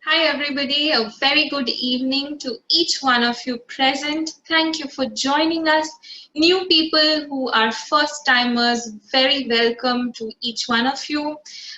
Hi, everybody. A very good evening to each one of you present. Thank you for joining us. New people who are first timers, very welcome to each one of you.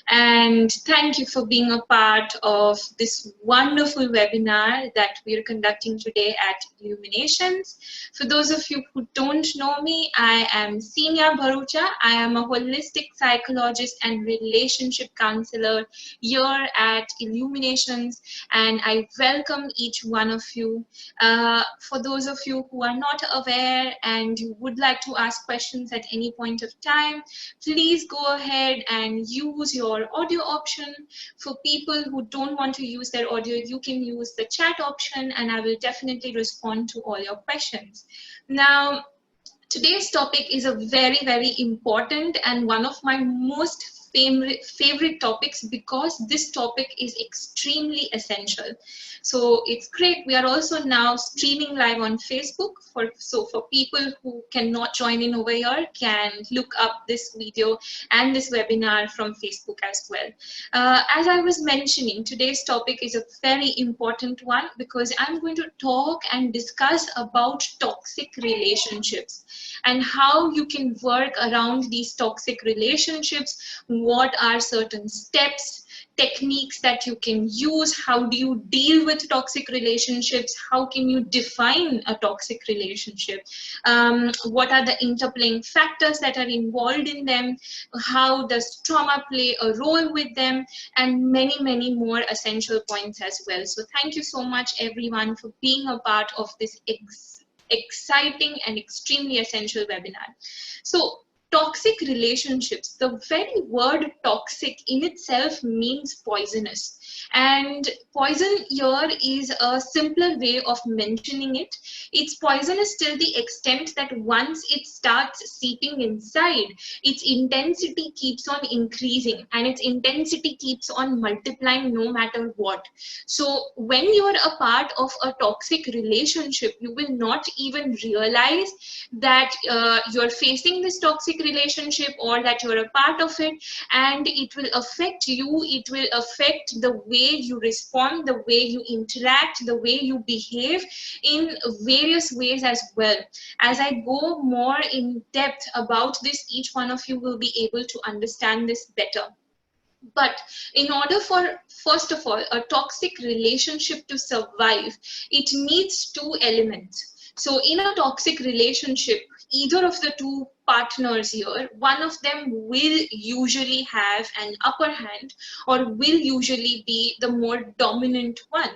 And thank you for being a part of this wonderful webinar that we are conducting today at Illuminations. For those of you who don't know me, I am Zinnia Bharucha. I am a holistic psychologist and relationship counselor here at Illuminations, and I welcome each one of you. For those of you who are not aware and you would like to ask questions at any point of time, please go ahead and use your audio option. For people who don't want to use their audio, you can use the chat option and I will definitely respond to all your questions. Now, today's topic is a very, very important and one of my most favorite topics because this topic is extremely essential. So it's great. We are also now streaming live on Facebook. For people who cannot join in over here, can look up this video and this webinar from Facebook as well. As I was mentioning, today's topic is a very important one because I'm going to talk and discuss about toxic relationships and how you can work around these toxic relationships. What are certain steps, techniques that you can use? How do you deal with toxic relationships? How can you define a toxic relationship? What are the interplaying factors that are involved in them? How does trauma play a role with them? And many, many more essential points as well. So thank you so much, everyone, for being a part of this exciting and extremely essential webinar. So toxic relationships, the very word toxic in itself means poisonous, and poison here is a simpler way of mentioning it. It's poisonous till the extent that once it starts seeping inside, its intensity keeps on increasing and its intensity keeps on multiplying no matter what. So when you're a part of a toxic relationship, you will not even realize that you're facing this toxic relationship or that you're a part of it, and it will affect you. It will affect the way you respond, the way you interact, the way you behave in various ways as well. As I go more in depth about this, each one of you will be able to understand this better. But in order for, first of all, a toxic relationship to survive, it needs two elements. So in a toxic relationship, either of the two partners here, one of them will usually have an upper hand or will usually be the more dominant one,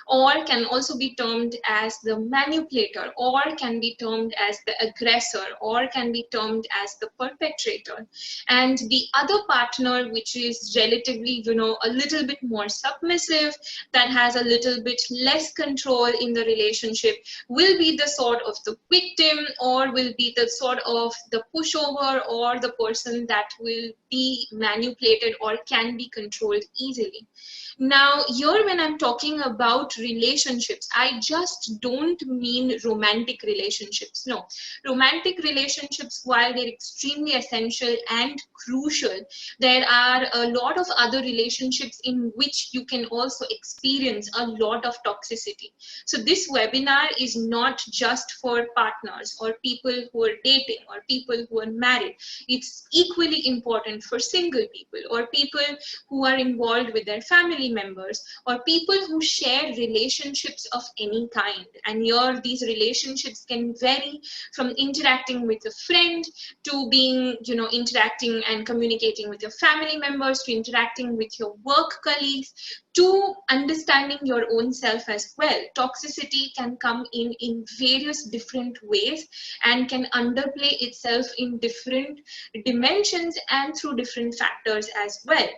or can also be termed as the manipulator, or can be termed as the aggressor, or can be termed as the perpetrator. And the other partner, which is relatively, a little bit more submissive, that has a little bit less control in the relationship, will be the sort of the victim, or will be the sort of the pushover, or the person that will be manipulated or can be controlled easily. Now, here when I'm talking about relationships, I just don't mean romantic relationships. No, romantic relationships, while they're extremely essential and crucial, there are a lot of other relationships in which you can also experience a lot of toxicity. So this webinar is not just for partners or people who are dating or people who are married. It's equally important for single people or people who are involved with their family members or people who share relationships of any kind. And here these relationships can vary from interacting with a friend to being, interacting and communicating with your family members, to interacting with your work colleagues, to understanding your own self as well. Toxicity can come in various different ways and can underplay itself in different dimensions and through different factors as well.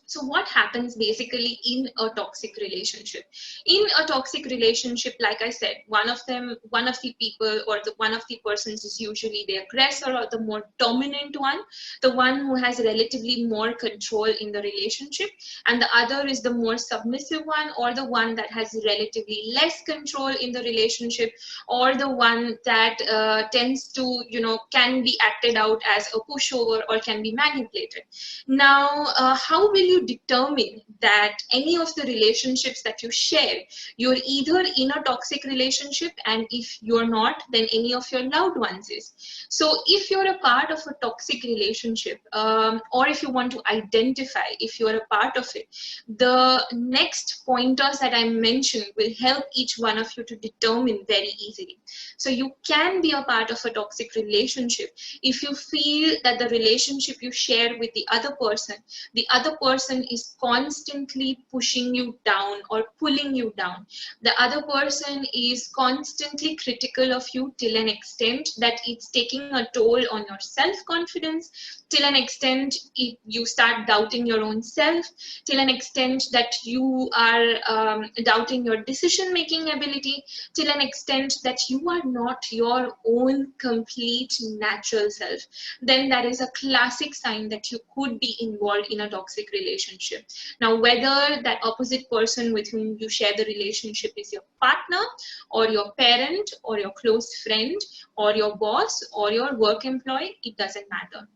So what happens basically in a toxic relationship? In a toxic relationship, like I said, one of the people or one of the persons is usually the aggressor or the more dominant one, the one who has relatively more control in the relationship, and the other is the more submissive one, or the one that has relatively less control in the relationship, or the one that tends to, can be acted out as a pushover or can be manipulated. Now, how will you you determine that any of the relationships that you share, you're either in a toxic relationship, and if you're not, then any of your loved ones is. So if you're a part of a toxic relationship, or if you want to identify if you're a part of it, the next pointers that I mentioned will help each one of you to determine very easily. So you can be a part of a toxic relationship if you feel that the relationship you share with the other person is constantly pushing you down or pulling you down. The other person is constantly critical of you till an extent that it's taking a toll on your self-confidence, till an extent you start doubting your own self, till an extent that you are doubting your decision-making ability, till an extent that you are not your own complete natural self. Then that is a classic sign that you could be involved in a toxic relationship. Now, whether that opposite person with whom you share the relationship is your partner or your parent or your close friend or your boss or your work employee, it doesn't matter.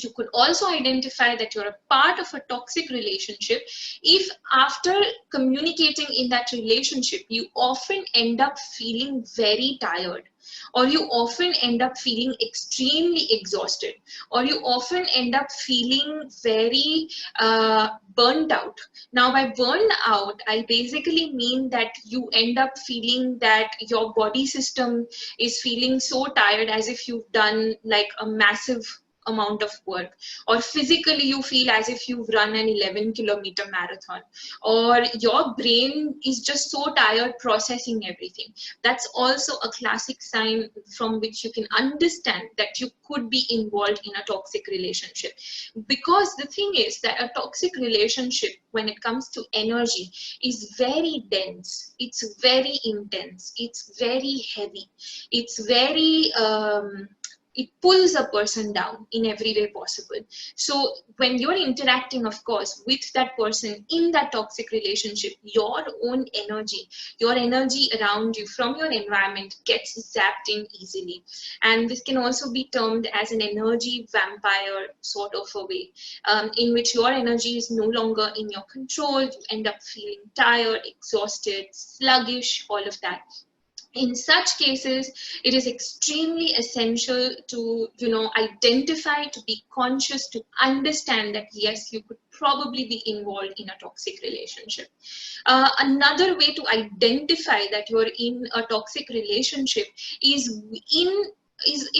You could also identify that you're a part of a toxic relationship if after communicating in that relationship, you often end up feeling very tired, or you often end up feeling extremely exhausted, or you often end up feeling very burnt out. Now, by burned out, I basically mean that you end up feeling that your body system is feeling so tired, as if you've done like a massive amount of work, or physically you feel as if you've run an 11-kilometer marathon, or your brain is just so tired processing everything. That's also a classic sign from which you can understand that you could be involved in a toxic relationship. Because the thing is that a toxic relationship, when it comes to energy, is very dense, it's very intense, it's very heavy, it's very it pulls a person down in every way possible. So when you're interacting, of course, with that person in that toxic relationship, your own energy, your energy around you from your environment gets zapped in easily. And this can also be termed as an energy vampire sort of a way, in which your energy is no longer in your control. You end up feeling tired, exhausted, sluggish, all of that. In such cases, it is extremely essential to, identify, to be conscious, to understand that yes, you could probably be involved in a toxic relationship. Another way to identify that you're in a toxic relationship is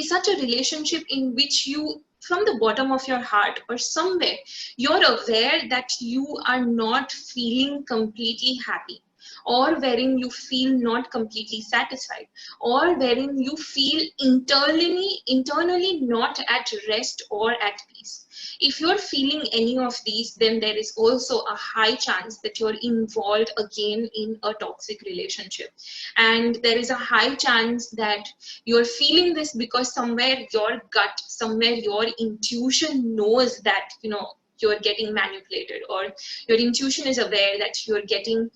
such a relationship in which you, from the bottom of your heart or somewhere, you're aware that you are not feeling completely happy, or wherein you feel not completely satisfied, or wherein you feel internally not at rest or at peace. If you're feeling any of these, then there is also a high chance that you're involved again in a toxic relationship. And there is a high chance that you're feeling this because somewhere your gut, somewhere your intuition knows that, you're getting manipulated, or your intuition is aware that you're getting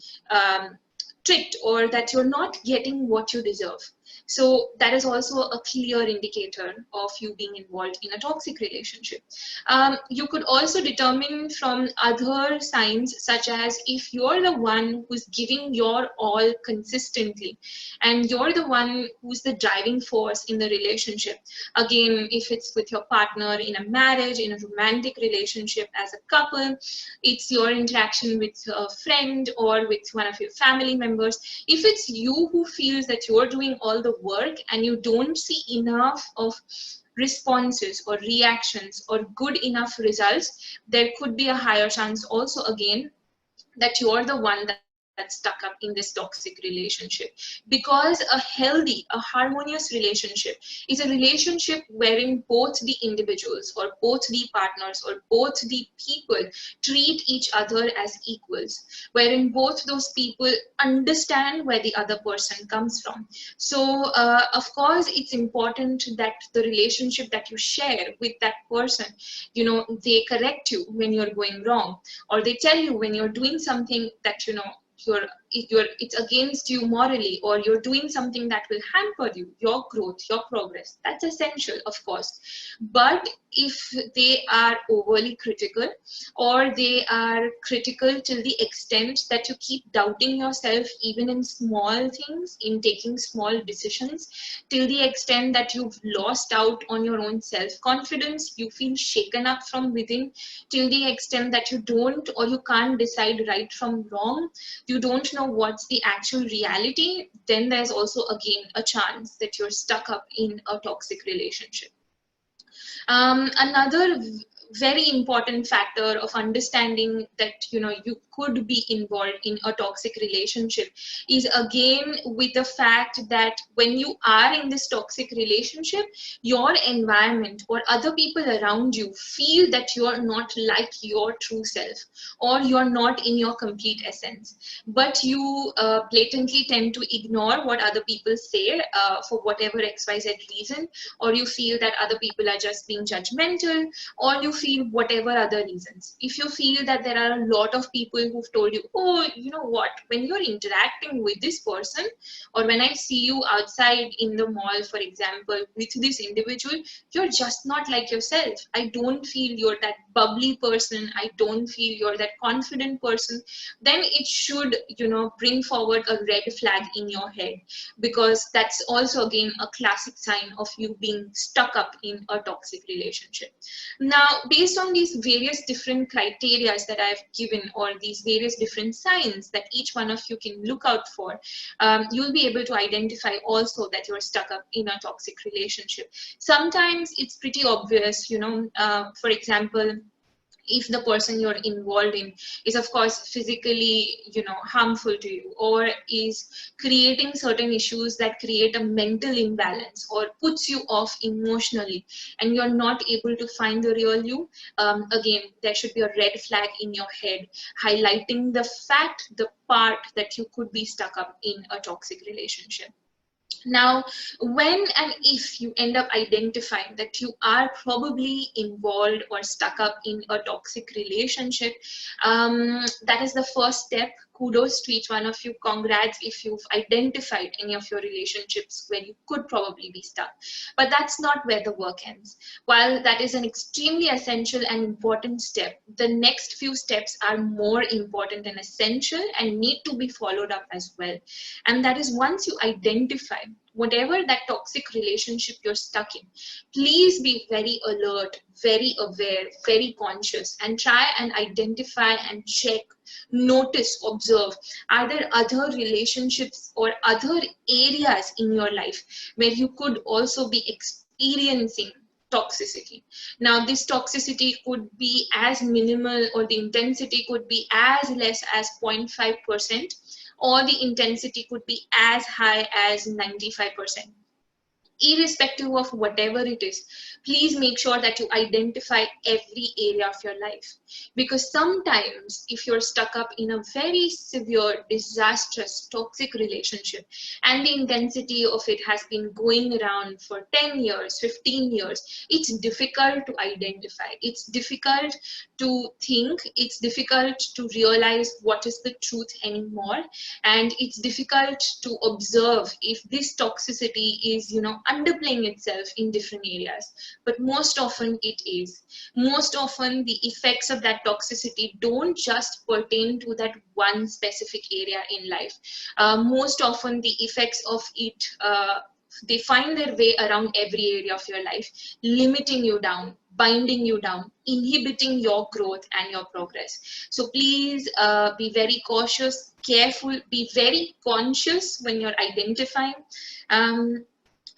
tricked, or that you're not getting what you deserve. So that is also a clear indicator of you being involved in a toxic relationship. You could also determine from other signs, such as if you're the one who's giving your all consistently, and you're the one who's the driving force in the relationship. Again, if it's with your partner in a marriage, in a romantic relationship as a couple, it's your interaction with a friend or with one of your family members. If it's you who feels that you're doing all the work and you don't see enough of responses or reactions or good enough results, there could be a higher chance also again that you're the one that's stuck up in this toxic relationship. Because a healthy, a harmonious relationship is a relationship wherein both the individuals or both the partners or both the people treat each other as equals, wherein both those people understand where the other person comes from. So of course, it's important that the relationship that you share with that person, they correct you when you're going wrong, or they tell you when you're doing something that you're it's against you morally, or you're doing something that will hamper you, your growth, your progress, that's essential, of course. But if they are overly critical, or they are critical till the extent that you keep doubting yourself even in small things, in taking small decisions, till the extent that you've lost out on your own self-confidence, you feel shaken up from within, till the extent that you don't, or you can't decide right from wrong, you don't know what's the actual reality, then there's also again a chance that you're stuck up in a toxic relationship. Another very important factor of understanding that you could be involved in a toxic relationship is again with the fact that when you are in this toxic relationship, your environment or other people around you feel that you are not like your true self, or you're not in your complete essence, but you blatantly tend to ignore what other people say for whatever XYZ reason, or you feel that other people are just being judgmental, or you feel whatever other reasons. If you feel that there are a lot of people who've told you, oh, you know what, when you're interacting with this person, or when I see you outside in the mall, for example, with this individual, you're just not like yourself. I don't feel you're that bubbly person. I don't feel you're that confident person. Then it should, bring forward a red flag in your head, because that's also again a classic sign of you being stuck up in a toxic relationship. Now, based on these various different criteria that I've given, or these various different signs that each one of you can look out for, you'll be able to identify also that you're stuck up in a toxic relationship. Sometimes it's pretty obvious, for example, if the person you're involved in is of course physically harmful to you, or is creating certain issues that create a mental imbalance or puts you off emotionally, and you're not able to find the real you, again there should be a red flag in your head highlighting the part that you could be stuck up in a toxic relationship. Now, when and if you end up identifying that you are probably involved or stuck up in a toxic relationship, that is the first step. Kudos to each one of you. Congrats if you've identified any of your relationships where you could probably be stuck. But that's not where the work ends. While that is an extremely essential and important step, the next few steps are more important and essential and need to be followed up as well. And that is, once you identify whatever that toxic relationship you're stuck in, please be very alert, very aware, very conscious, and try and identify and check, notice, observe, are there other relationships or other areas in your life where you could also be experiencing toxicity. Now, this toxicity could be as minimal, or the intensity could be as less as 0.5%, or the intensity could be as high as 95%. Irrespective of whatever it is, please make sure that you identify every area of your life. Because sometimes if you're stuck up in a very severe, disastrous, toxic relationship, and the intensity of it has been going around for 10 years, 15 years, it's difficult to identify. It's difficult to think. It's difficult to realize what is the truth anymore. And it's difficult to observe if this toxicity is, underplaying itself in different areas. But most often it is. Most often the effects of that toxicity don't just pertain to that one specific area in life. Most often the effects of it, they find their way around every area of your life, limiting you down, binding you down, inhibiting your growth and your progress. So please be very cautious, careful, be very conscious when you're identifying.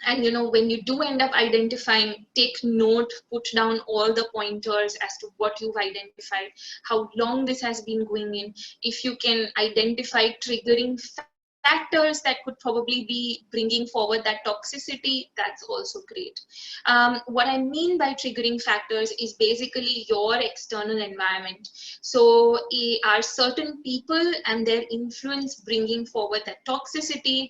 And when you do end up identifying, take note, put down all the pointers as to what you've identified, how long this has been going in. If you can identify triggering factors that could probably be bringing forward that toxicity, that's also great. What I mean by triggering factors is basically your external environment. So are certain people and their influence bringing forward that toxicity?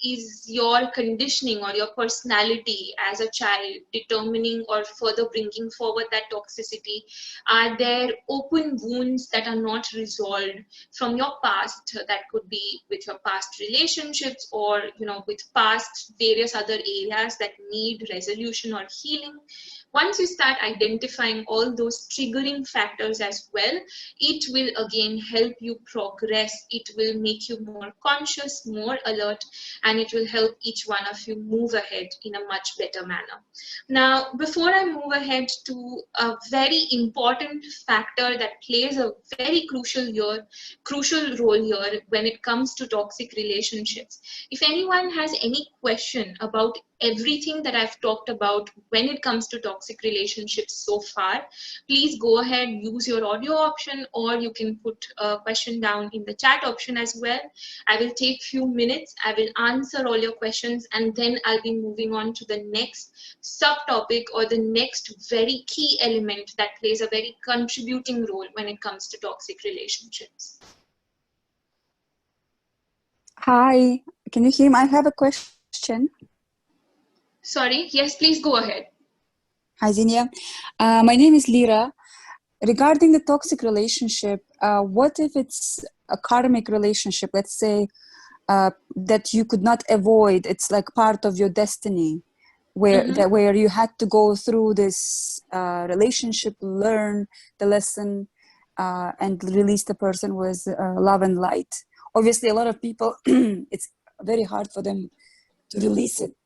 is your conditioning or your personality as a child determining or further bringing forward that toxicity? Are there open wounds that are not resolved from your past? That could be with your past relationships, or with past various other areas that need resolution or healing. Once you start identifying all those triggering factors as well, it will again help you progress. It will make you more conscious, more alert, and it will help each one of you move ahead in a much better manner. Now, before I move ahead to a very important factor that plays a very crucial role here when it comes to toxic relationships, if anyone has any question about everything that I've talked about when it comes to toxic relationships so far, please go ahead, use your audio option, or you can put a question down in the chat option as well. I will take few minutes, I will answer all your questions, and then I'll be moving on to the next subtopic or the next very key element that plays a very contributing role when it comes to toxic relationships. Hi, can you hear me? I have a question. Sorry, yes, please go ahead. Hi, Zinnia. My name is Lira. Regarding the toxic relationship, what if it's a karmic relationship, let's say, that you could not avoid? It's like part of your destiny, where you had to go through this relationship, learn the lesson, and release the person with love and light. Obviously, a lot of people, it's very hard for them to release it.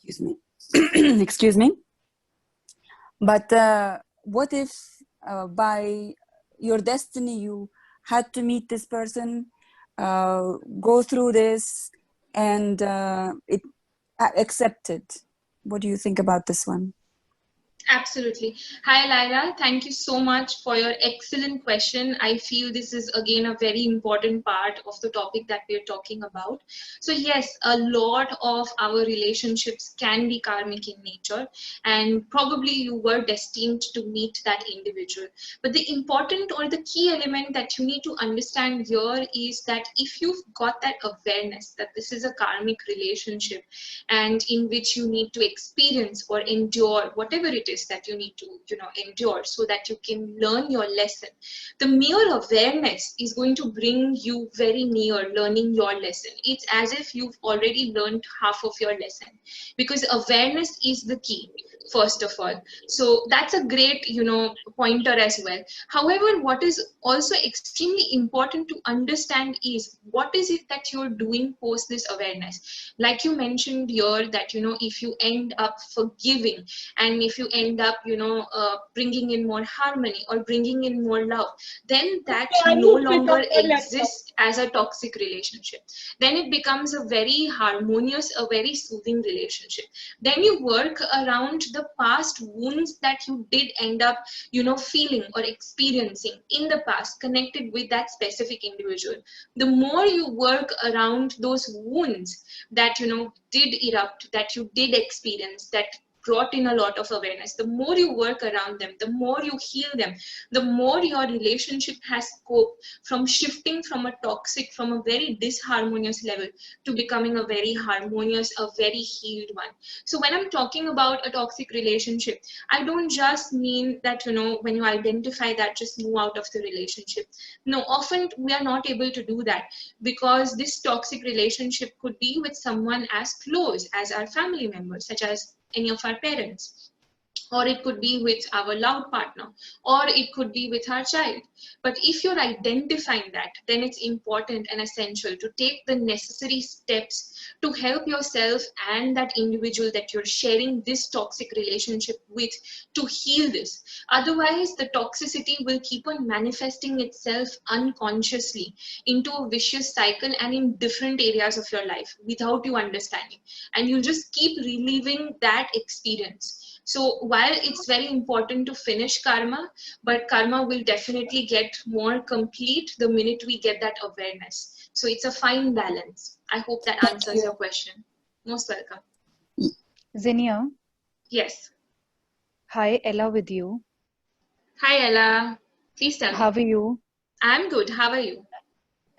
Excuse me. Excuse me. But what if by your destiny you had to meet this person, go through this, and it accepted? What do you think about this one? Absolutely. Hi, Laila. Thank you so much for your excellent question. I feel this is again a very important part of the topic that we're talking about. So yes, a lot of our relationships can be karmic in nature, and probably you were destined to meet that individual. But the important or the key element that you need to understand here is that if you've got that awareness that this is a karmic relationship and in which you need to experience or endure whatever it is that you need to endure so that you can learn your lesson, the mere awareness is going to bring you very near learning your lesson. It's as if you've already learned half of your lesson, because awareness is the key, first of all. So that's a great pointer as well. However, what is also extremely important to understand is what is it that you're doing post this awareness. Like you mentioned here that if you end up forgiving, and if you end up bringing in more harmony or bringing in more love, then that no longer exists as a toxic relationship. Then it becomes a very harmonious, a very soothing relationship. Then you work around the past wounds that you did end up feeling or experiencing in the past connected with that specific individual. The more you work around those wounds that did erupt, that you did experience, that brought in a lot of awareness, the more you work around them, the more you heal them, the more your relationship has scope from shifting from a toxic, from a very disharmonious level to becoming a very harmonious, a very healed one. So when I'm talking about a toxic relationship, I don't just mean that when you identify that, just move out of the relationship. No, often we are not able to do that, because this toxic relationship could be with someone as close as our family members, such as any of our parents, or it could be with our loved partner, or it could be with our child. But if you're identifying that, then it's important and essential to take the necessary steps to help yourself and that individual that you're sharing this toxic relationship with to heal this. Otherwise, the toxicity will keep on manifesting itself unconsciously into a vicious cycle and in different areas of your life without you understanding. And you'll just keep reliving that experience. So while it's very important to finish karma, but karma will definitely get more complete the minute we get that awareness. So it's a fine balance. I hope that answers your question. Most welcome. Zinnia. Yes. Hi, Ella with you. Hi, Ella. Please tell me. How are you? I'm good. How are you?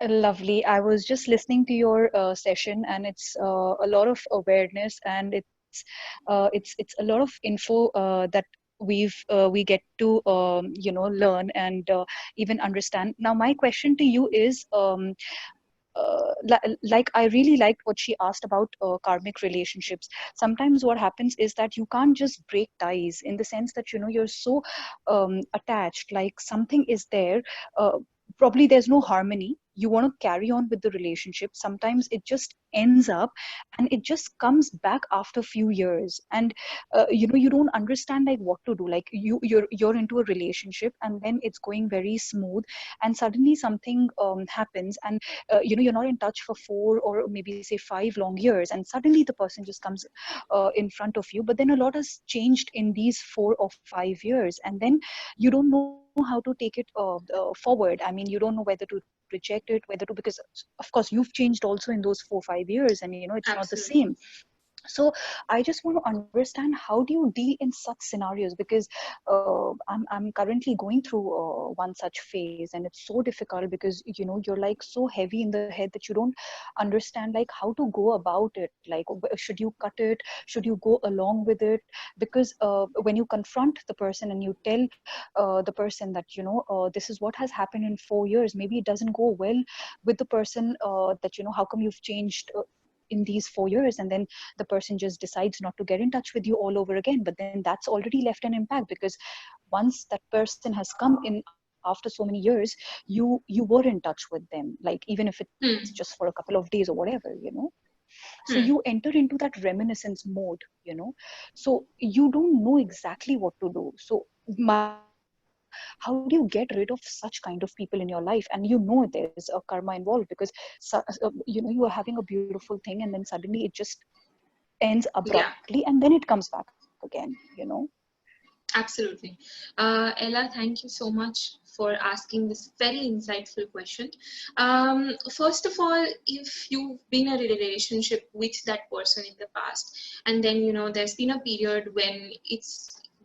Lovely. I was just listening to your session, and it's a lot of awareness, and it's a lot of info that we get to learn and even understand. Now, my question to you is, like I really liked what she asked about karmic relationships. Sometimes what happens is that you can't just break ties, in the sense that you're so attached, like something is there. Probably there's no harmony. You want to carry on with the relationship. Sometimes it just ends up, and it just comes back after a few years, and you don't understand like what to do. Like you're into a relationship, and then it's going very smooth, and suddenly something happens, and you're not in touch for 4 or maybe say 5 long years, and suddenly the person just comes in front of you. But then a lot has changed in these 4 or 5 years, and then you don't know how to take it forward. I mean, you don't know whether to reject it, whether to, because of course you've changed also in those 4 or 5 years, and it's not the same. Absolutely. So I just want to understand, how do you deal in such scenarios? Because I'm currently going through one such phase, and it's so difficult, because you're like so heavy in the head that you don't understand like how to go about it. Like, should you cut it? Should you go along with it? Because when you confront the person and you tell the person that this is what has happened in 4 years, maybe it doesn't go well with the person, that how come you've changed in these 4 years, and then the person just decides not to get in touch with you all over again. But then that's already left an impact, because once that person has come in after so many years, you were in touch with them, like even if it's just for a Hmm. couple of days or whatever, so you Hmm. enter into that reminiscence mode, so you don't know exactly what to do. So my question to you is, how do you get rid of such kind of people in your life? And there's a karma involved, because you are having a beautiful thing, and then suddenly it just ends Yeah. abruptly, and then it comes back again. Absolutely. Ella, thank you so much for asking this very insightful question. First of all, if you've been in a relationship with that person in the past, and then there's been a period when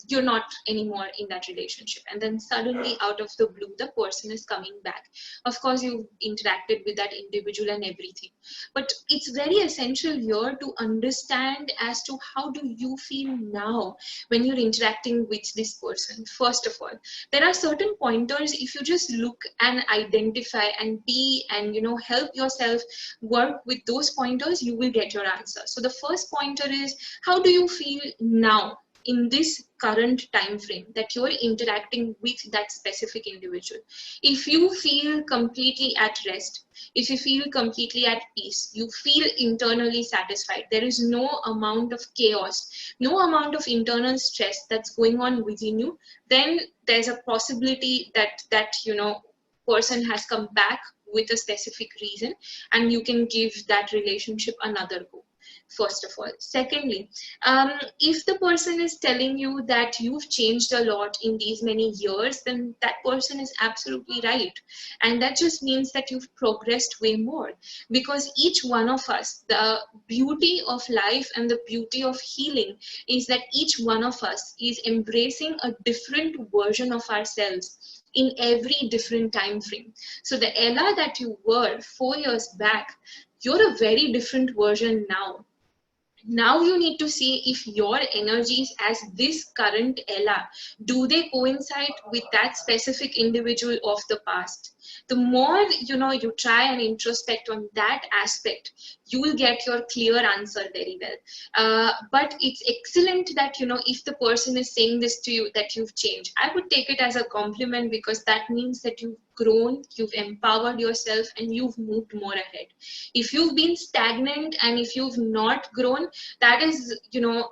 you're not anymore in that relationship, and then suddenly out of the blue the person is coming back. Of course, you've interacted with that individual and everything, but it's very essential here to understand as to how do you feel now when you're interacting with this person. First of all, there are certain pointers. If you just look and identify and be and help yourself work with those pointers, you will get your answer. So the first pointer is, how do you feel now in this current time frame that you're interacting with that specific individual? If you feel completely at rest, if you feel completely at peace, you feel internally satisfied, there is no amount of chaos, no amount of internal stress that's going on within you, then there's a possibility that person has come back with a specific reason, and you can give that relationship another go. First of all. Secondly, if the person is telling you that you've changed a lot in these many years, then that person is absolutely right. And that just means that you've progressed way more. Because each one of us, the beauty of life and the beauty of healing is that each one of us is embracing a different version of ourselves in every different time frame. So the Ella that you were 4 years back, you're a very different version now. Now you need to see if your energies as this current Ella, do they coincide with that specific individual of the past? The more you try and introspect on that aspect, you will get your clear answer very well. But it's excellent that if the person is saying this to you that you've changed, I would take it as a compliment, because that means that you've grown, you've empowered yourself, and you've moved more ahead. If you've been stagnant and if you've not grown, that is,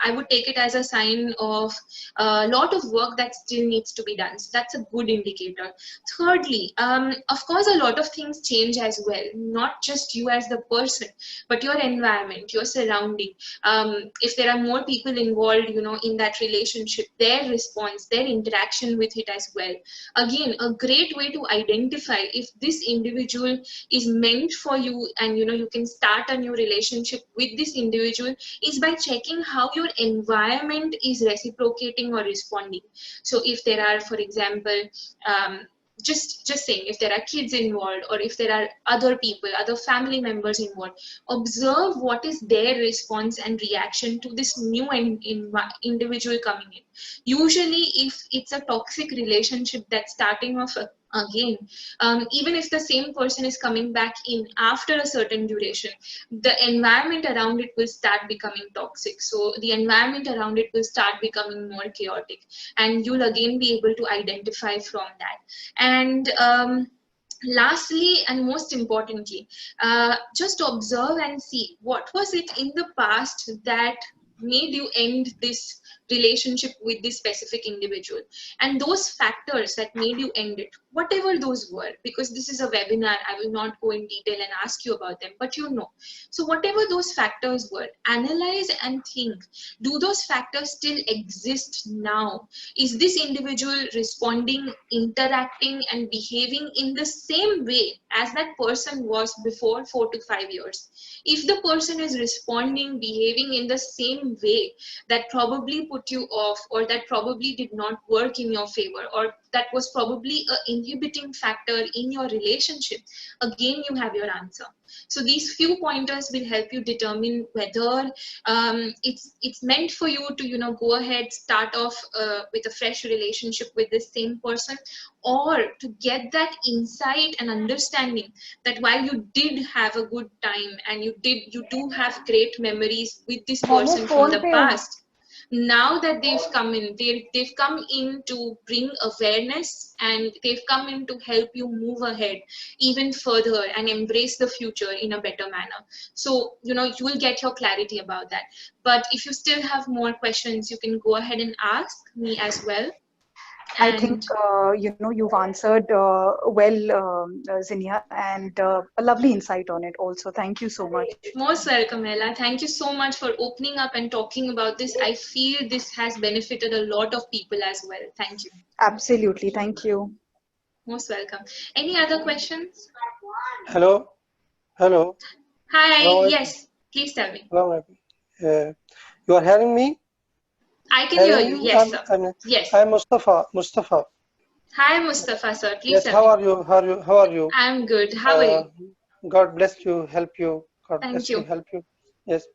I would take it as a sign of a lot of work that still needs to be done. So that's a good indicator. Thirdly, of course, a lot of things change as well, not just you as the person, but your environment, your surrounding. If there are more people involved, in that relationship, their response, their interaction with it as well. Again, a great way to identify if this individual is meant for you, and you can start a new relationship with this individual, is by checking how your environment is reciprocating or responding. So if there are, for example, just saying, if there are kids involved or if there are other people, other family members involved, observe what is their response and reaction to this new individual coming in. Usually if it's a toxic relationship that's starting off again, even if the same person is coming back in after a certain duration, the environment around it will start becoming toxic. So the environment around it will start becoming more chaotic, and you'll again be able to identify from that. And lastly and most importantly, just observe and see what was it in the past that made you end this relationship with this specific individual, and those factors that made you end it, whatever those were, because this is a webinar, I will not go in detail and ask you about them, but you know. So whatever those factors were, analyze and think, do those factors still exist now? Is this individual responding, interacting and behaving in the same way as that person was before 4 to 5 years? If the person is responding, behaving in the same way that probably put you off, or that probably did not work in your favor, or that was probably an inhibiting factor in your relationship, again you have your answer. So these few pointers will help you determine whether it's meant for you to, you know, go ahead, start off with a fresh relationship with this same person, or to get that insight and understanding that while you did have a good time and you do have great memories with this momo person from phone the पे हूँ. past, now that they've come in to bring awareness, and they've come in to help you move ahead even further and embrace the future in a better manner. So, you know, you will get your clarity about that. But if you still have more questions, you can go ahead and ask me as well. I think And you've answered well, Zinnia, and a lovely insight on it also. Thank you so much. most welcome, Ella. Thank you so much for opening up and talking about this. I feel this has benefited a lot of people as well. Thank you. Absolutely, thank you. Most welcome. Any other questions? Hello, hello, Hi, hello, yes, please tell me. hello. You are hearing me? I can hear Hearing you. me? Yes, sir. Yes. I'm Mustafa. Mustafa. Hi, Mustafa, sir. Please Yes. tell How me. are you? How are you? I'm good. How are you? God bless you. Help you. God Thank bless you. you. Help you. Yes.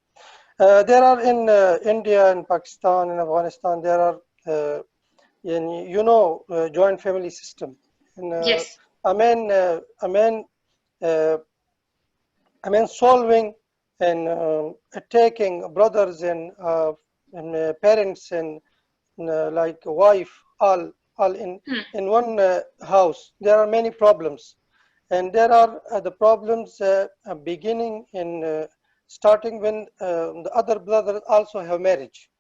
There are in India and Pakistan and Afghanistan. There are joint family system. And Yes. I mean, uh, solving and attacking brothers and parents and like wife, all in one house. There are many problems, and there are the problems beginning in starting when the other brothers also have marriage.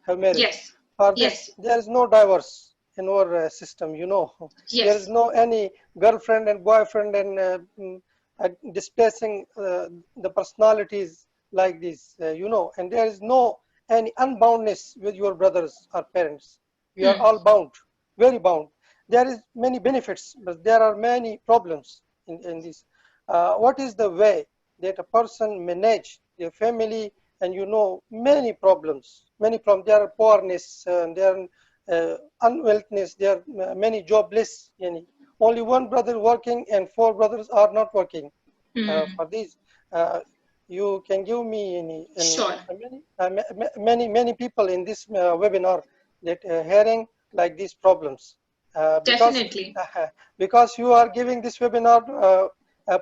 Yes. For this, Yes. there is no divorce in our system. You know, there is Yes. no any girlfriend and boyfriend and displacing the personalities like this. And there is no any unboundness with your brothers or parents. We are all bound, very bound. There is many benefits, but there are many problems in this. What is the way that a person manage their family? And many problems, there are poorness, there are unwealthiness, there are many jobless. Only one brother working and four brothers are not working. For this, you can give me Sure. many people in this webinar that hearing like these problems, because Definitely. because you are giving this webinar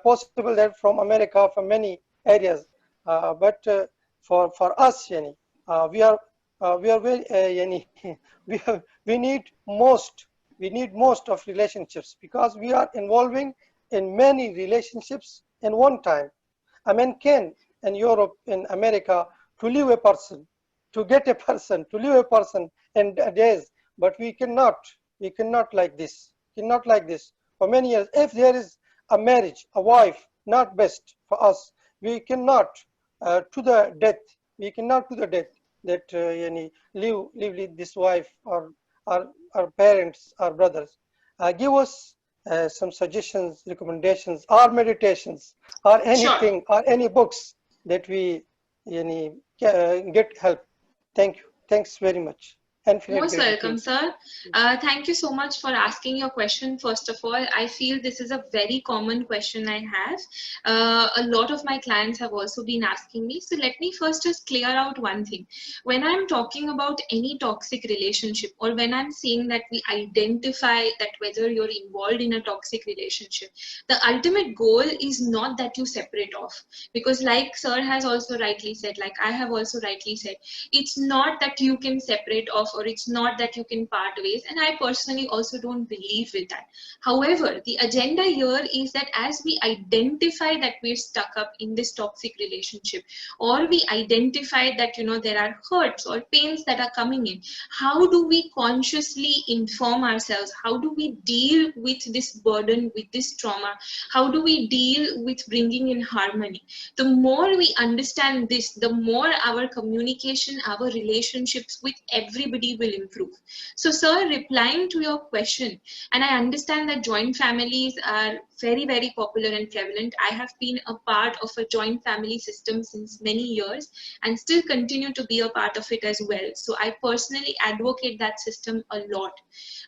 possible that from America, from many areas, but for us, we are very we need most of relationships, because we are involving in many relationships in one time. I mean, can in Europe, in America, to leave a person, to get a person, to leave a person in days, but we cannot like this, for many years. If there is a marriage, a wife, not best for us, we cannot to the death, that leave this wife or our parents, our brothers. Give us some suggestions, recommendations, or meditations, or Sure. anything, or any books that we get help. Thank you. Thanks very much. infinite Most welcome, gratitude. sir. Thank you so much for asking your question. First of all, I feel this is a very common question I have. A lot of my clients have also been asking me. So let me first just clear out one thing. When I'm talking about any toxic relationship, or when I'm saying that we identify that whether you're involved in a toxic relationship, the ultimate goal is not that you separate off. Because like sir has also rightly said, like I have also rightly said, it's not that you can separate off, or it's not that you can part ways, and I personally also don't believe with that. However, the agenda here is that as we identify that we're stuck up in this toxic relationship, or we identify that there are hurts or pains that are coming in, how do we consciously inform ourselves, how do we deal with this burden, with this trauma, how do we deal with bringing in harmony? The more we understand this, the more our communication, our relationships with everybody will improve. So sir, replying to your question, and I understand that joint families are very, very popular and prevalent. I have been a part of a joint family system since many years and still continue to be a part of it as well. So I personally advocate that system a lot.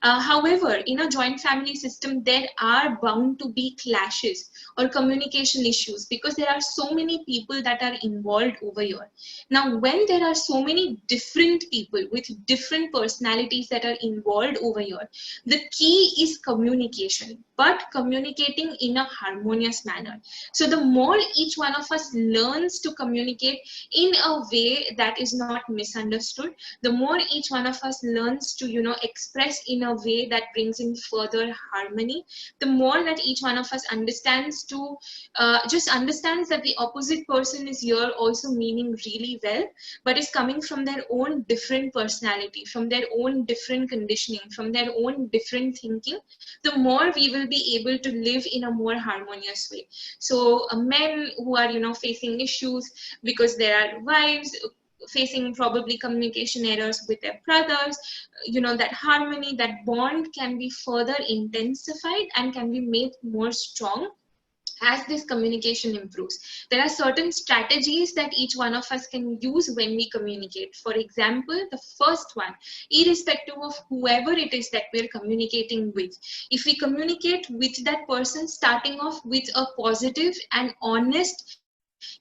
However, in a joint family system, there are bound to be clashes or communication issues because there are so many people that are involved over here. Now, when there are so many different people with different personalities that are involved over here, the key is communication, but communicating in a harmonious manner. So the more each one of us learns to communicate in a way that is not misunderstood, the more each one of us learns to express in a way that brings in further harmony, the more that each one of us understands to just understands that the opposite person is here also meaning really well, but is coming from their own different personality, from their own different conditioning, from their own different thinking, the more we will be able to live in a more harmonious way. So men who are facing issues because there are wives facing probably communication errors with their brothers, that harmony, that bond can be further intensified and can be made more strong as this communication improves. There are certain strategies that each one of us can use when we communicate. For example, the first one, irrespective of whoever it is that we're communicating with, if we communicate with that person starting off with a positive and honest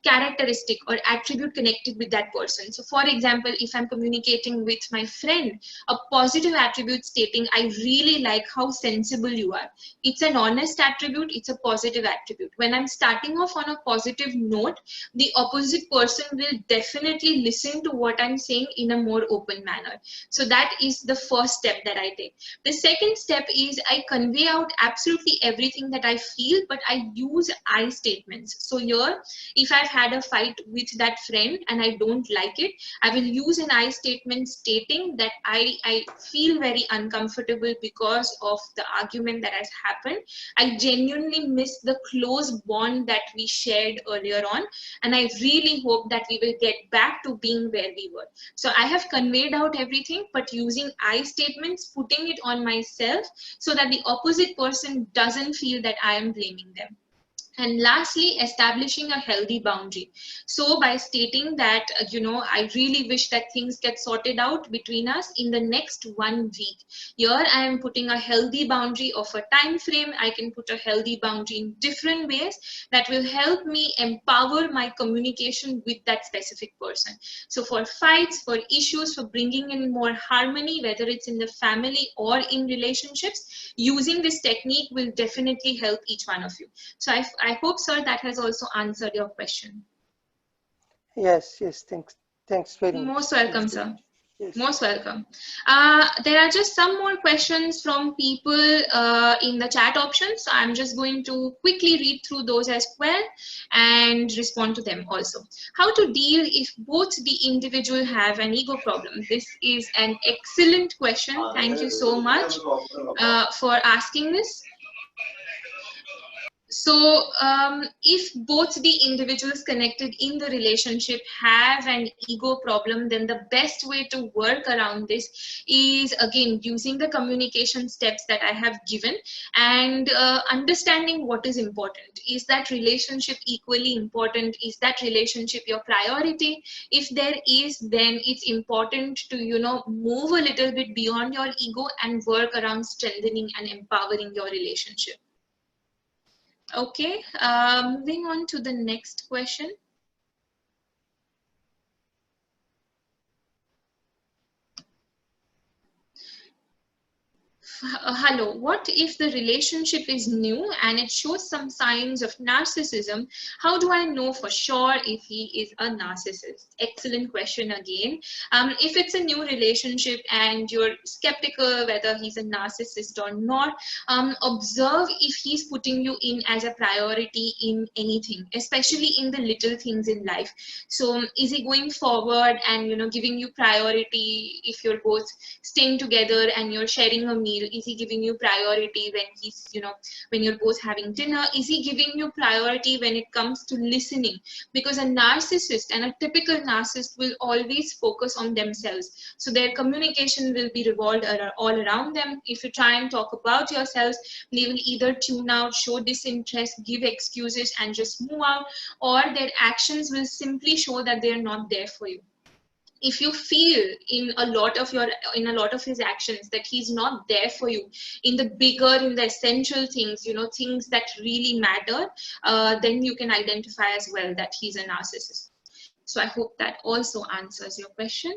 characteristic or attribute connected with that person. So for example, if I'm communicating with my friend, a positive attribute stating, I really like how sensible you are. It's an honest attribute, it's a positive attribute. When I'm starting off on a positive note, the opposite person will definitely listen to what I'm saying in a more open manner. So that is the first step that I take. The second step is I convey out absolutely everything that I feel, but I use I statements. So here, if I've had a fight with that friend and I don't like it, I will use an I statement stating that I feel very uncomfortable because of the argument that has happened. I genuinely miss the close bond that we shared earlier on, and I really hope that we will get back to being where we were. So I have conveyed out everything, but using I statements, putting it on myself so that the opposite person doesn't feel that I am blaming them. And lastly, establishing a healthy boundary. So by stating that, I really wish that things get sorted out between us in the next 1 week. Here I am putting a healthy boundary of a time frame. I can put a healthy boundary in different ways that will help me empower my communication with that specific person. So for fights, for issues, for bringing in more harmony, whether it's in the family or in relationships, using this technique will definitely help each one of you. So I hope, sir, that has also answered your question. Yes, thanks very much. Most welcome, sir. Yes. Most welcome. There are just some more questions from people in the chat option. So I'm just going to quickly read through those as well and respond to them also. How to deal if both the individual have an ego problem? This is an excellent question. Thank you so much for asking this. So if both the individuals connected in the relationship have an ego problem, then the best way to work around this is, again, using the communication steps that I have given, and understanding what is important. Is that relationship equally important? Is that relationship your priority? If there is, then it's important to, you know, move a little bit beyond your ego and work around strengthening and empowering your relationship. Okay, moving on to the next question. Hello, what if the relationship is new and it shows some signs of narcissism? How do I know for sure if he is a narcissist? Excellent question again. If it's a new relationship and you're skeptical whether he's a narcissist or not, observe if he's putting you in as a priority in anything, especially in the little things in life. So is he going forward and, you know, giving you priority if you're both staying together and you're sharing a meal? Is he giving you priority when he's, you know, when you're both having dinner? Is he giving you priority when it comes to listening? Because a narcissist and a typical narcissist will always focus on themselves. So their communication will be revolved all around them. If you try and talk about yourselves, they will either tune out, show disinterest, give excuses and just move out, or their actions will simply show that they're not there for you. If you feel in a lot of his actions that he's not there for you in the bigger, in the essential things, you know, things that really matter, then you can identify as well that he's a narcissist. So I hope that also answers your question.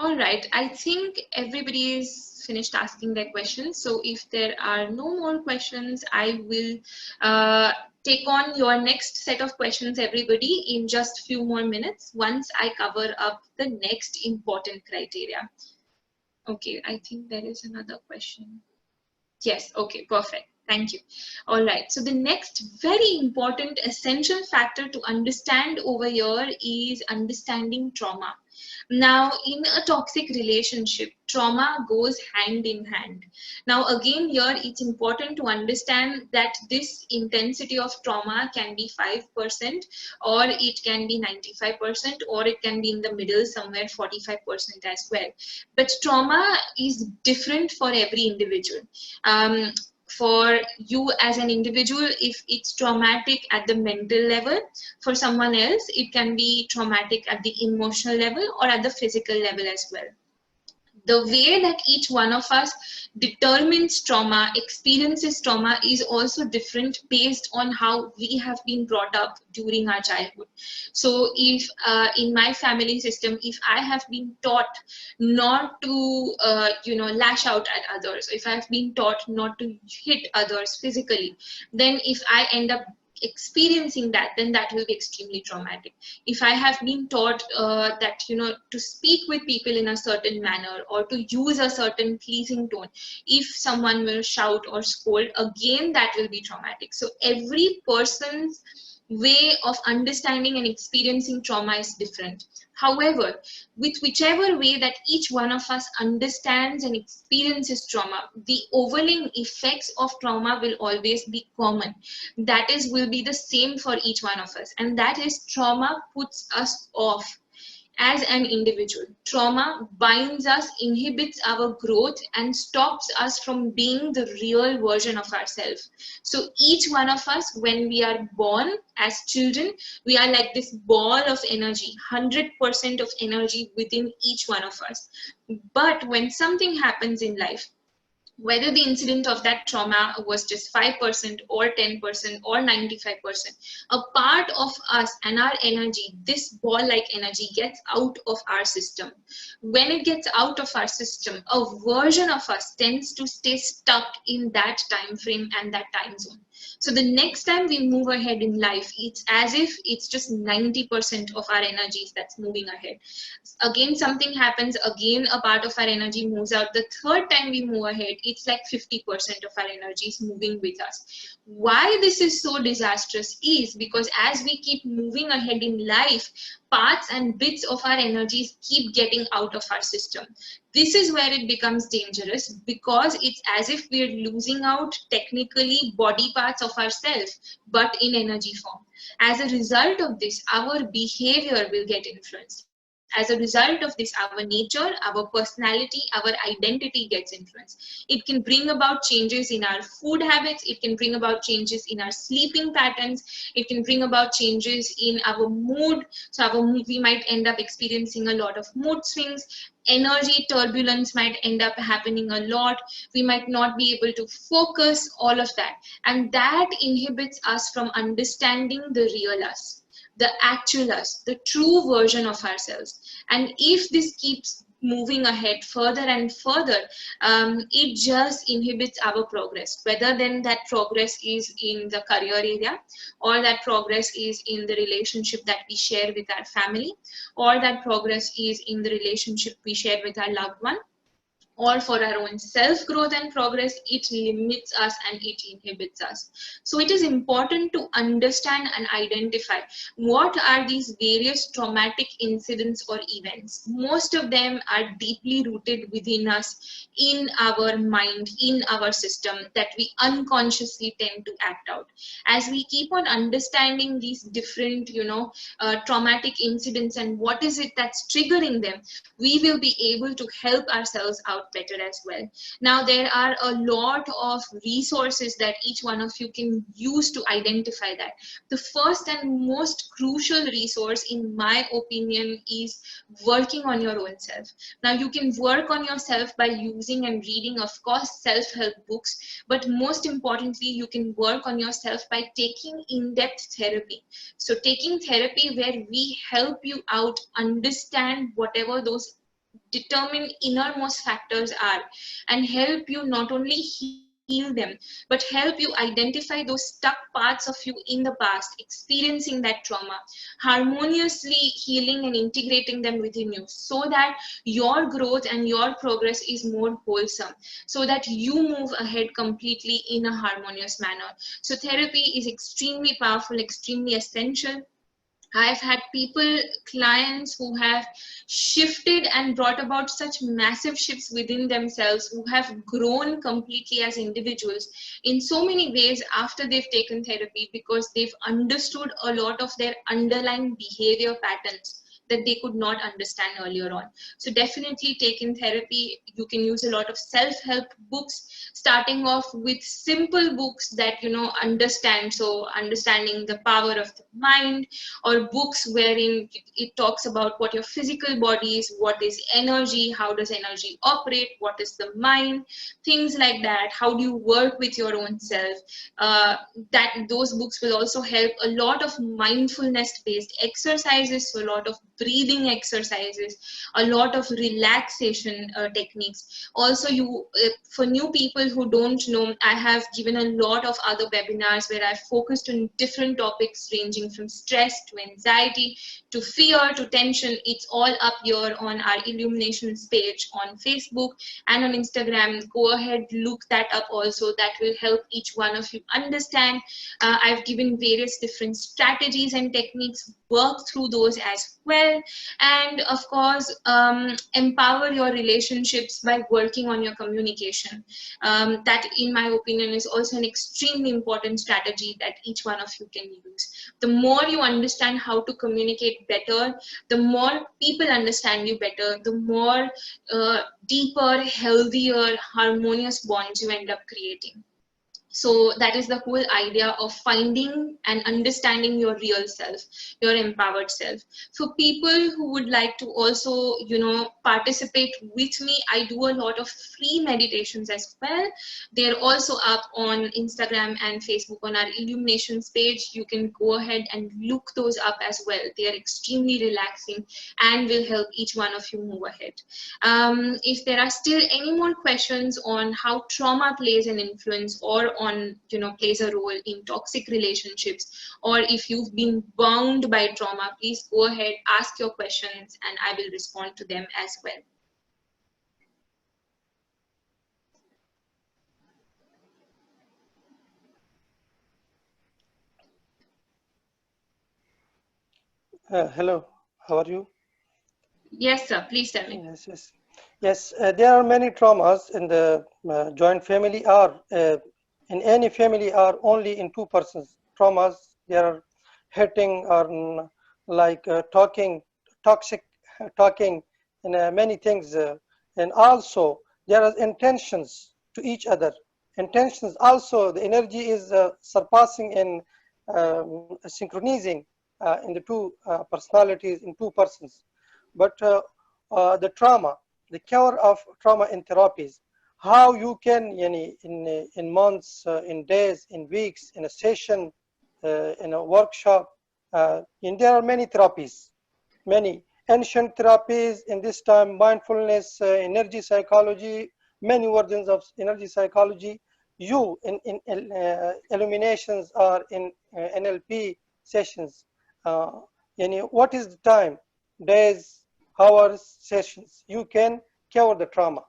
All right, I think everybody is finished asking their questions. So if there are no more questions, I will take on your next set of questions, everybody, in just a few more minutes once I cover up the next important criteria. Okay, I think there is another question. Yes, okay, perfect. Thank you. All right, so the next very important essential factor to understand over here is understanding trauma. Now, in a toxic relationship, trauma goes hand in hand. Now, again, here it's important to understand that this intensity of trauma can be 5%, or it can be 95%, or it can be in the middle somewhere 45% as well. But trauma is different for every individual. For you as an individual, if it's traumatic at the mental level, for someone else it can be traumatic at the emotional level or at the physical level as well. The way that each one of us determines trauma, experiences trauma, is also different based on how we have been brought up during our childhood. So if in my family system, if I have been taught not to lash out at others, if I've been taught not to hit others physically, then if I end up experiencing that, then that will be extremely traumatic. If I have been taught that to speak with people in a certain manner or to use a certain pleasing tone, if someone will shout or scold, again that will be traumatic. So every person's way of understanding and experiencing trauma is different. However, with whichever way that each one of us understands and experiences trauma, the overlaying effects of trauma will always be common. That is, will be the same for each one of us. And that is, trauma puts us off as an individual. Trauma binds us, inhibits our growth, and stops us from being the real version of ourselves. So each one of us, when we are born as children, we are like this ball of energy, 100% of energy within each one of us. But when something happens in life, whether the incident of that trauma was just 5% or 10% or 95%, a part of us and our energy, this ball-like energy, gets out of our system. When it gets out of our system, a version of us tends to stay stuck in that time frame and that time zone. So the next time we move ahead in life, it's as if it's just 90% of our energies that's moving ahead. Again, something happens, again a part of our energy moves out. The third time we move ahead, it's like 50% of our energy is moving with us. Why this is so disastrous is because as we keep moving ahead in life, parts and bits of our energies keep getting out of our system. This is where it becomes dangerous, because it's as if we're losing out technically body parts of ourselves, but in energy form. As a result of this, our behavior will get influenced. As a result of this, our nature, our personality, our identity gets influenced. It can bring about changes in our food habits, it can bring about changes in our sleeping patterns, it can bring about changes in our mood. So we might end up experiencing a lot of mood swings, energy turbulence might end up happening a lot, we might not be able to focus, all of that. And that inhibits us from understanding the real us, the actual us, the true version of ourselves. And if this keeps moving ahead further and further, it just inhibits our progress, whether then that progress is in the career area, or that progress is in the relationship that we share with our family, or that progress is in the relationship we share with our loved one, or for our own self growth and progress. It limits us and it inhibits us. So it is important to understand and identify what are these various traumatic incidents or events. Most of them are deeply rooted within us, in our mind, in our system, that we unconsciously tend to act out. As we keep on understanding these different traumatic incidents and what is it that's triggering them, we will be able to help ourselves out better as well. Now, there are a lot of resources that each one of you can use to identify that. The first and most crucial resource, in my opinion, is working on your own self. Now, you can work on yourself by using and reading, of course, self-help books, but most importantly, you can work on yourself by taking in-depth therapy. So taking therapy where we help you out understand whatever those determine innermost factors are, and help you not only heal them, but help you identify those stuck parts of you in the past experiencing that trauma, harmoniously healing and integrating them within you, so that your growth and your progress is more wholesome, so that you move ahead completely in a harmonious manner. So therapy is extremely powerful, extremely essential. I've had people, clients who have shifted and brought about such massive shifts within themselves, who have grown completely as individuals in so many ways after they've taken therapy, because they've understood a lot of their underlying behavior patterns that they could not understand earlier on. So definitely take in therapy. You can use a lot of self-help books, starting off with simple books that understand. So understanding the power of the mind, or books wherein it talks about what your physical body is, what is energy, how does energy operate, what is the mind, things like that. How do you work with your own self? Those books will also help. A lot of mindfulness based exercises, so a lot of breathing exercises, a lot of relaxation techniques. Also, for new people who don't know, I have given a lot of other webinars where I've focused on different topics ranging from stress to anxiety to fear to tension. It's all up here on our Illuminations page on Facebook and on Instagram. Go ahead, look that up also. That will help each one of you understand. I've given various different strategies and techniques. Work through those as well. And of course, empower your relationships by working on your communication. That, in my opinion, is also an extremely important strategy that each one of you can use. The more you understand how to communicate better, the more people understand you better, the more deeper, healthier, harmonious bonds you end up creating. So that is the whole idea of finding and understanding your real self, your empowered self. For people who would like to also, participate with me, I do a lot of free meditations as well. They're also up on Instagram and Facebook on our Illuminations page. You can go ahead and look those up as well. They are extremely relaxing and will help each one of you move ahead. If there are still any more questions on how trauma plays an influence, or on, plays a role in toxic relationships, or if you've been bound by trauma, please go ahead, ask your questions, and I will respond to them as well. Hello, how are you? Yes, sir. Please tell me. Yes, yes. Yes, there are many traumas in the joint family, or in any family, are only in two persons. Traumas, there are hitting or like talking, toxic talking, and many things. And also, there are intentions to each other. Intentions also, the energy is surpassing in synchronizing in the two personalities, in two persons. But the trauma, the cure of trauma in therapies, how you can, in months, in days, in weeks, in a session, in a workshop, and there are many therapies, many ancient therapies in this time, mindfulness, energy psychology, many versions of energy psychology. You in illuminations or in NLP sessions, what is the time, days, hours, sessions, you can cure the trauma.